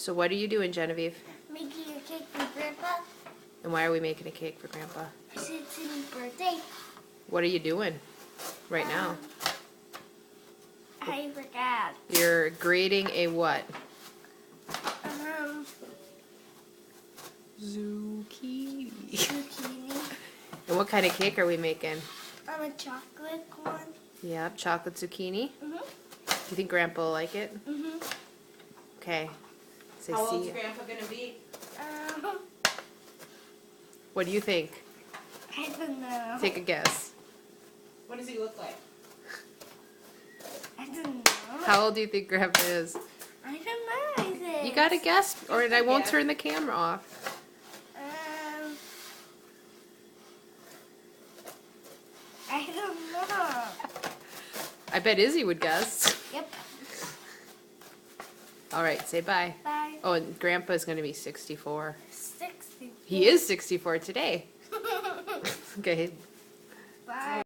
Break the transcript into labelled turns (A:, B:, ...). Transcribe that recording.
A: So what are you doing, Genevieve?
B: Making a cake for Grandpa.
A: And why are we making a cake for Grandpa?
B: Because it's his birthday.
A: What are you doing right now?
B: I forgot.
A: You're grating a what? Zucchini.
B: Zucchini.
A: And what kind of cake are we making?
B: A chocolate one.
A: Yep, chocolate zucchini.
B: Mhm.
A: Do you think Grandpa will like it?
B: Mhm.
A: Okay. Say
C: How
A: see
C: old's
A: ya.
C: Grandpa gonna be?
A: What do you think?
B: I don't know.
A: Take a guess.
C: What does he look like?
B: I don't know.
A: How old do you think Grandpa is?
B: I don't know. Is it?
A: You gotta guess, or I won't
C: guess.
A: turn the camera off.
B: I don't know.
A: I bet Izzy would guess.
B: Yep.
A: All right, say bye.
B: Bye.
A: Oh, and Grandpa's gonna be 64.
B: 60.
A: He is 64 today. Okay.
B: Bye.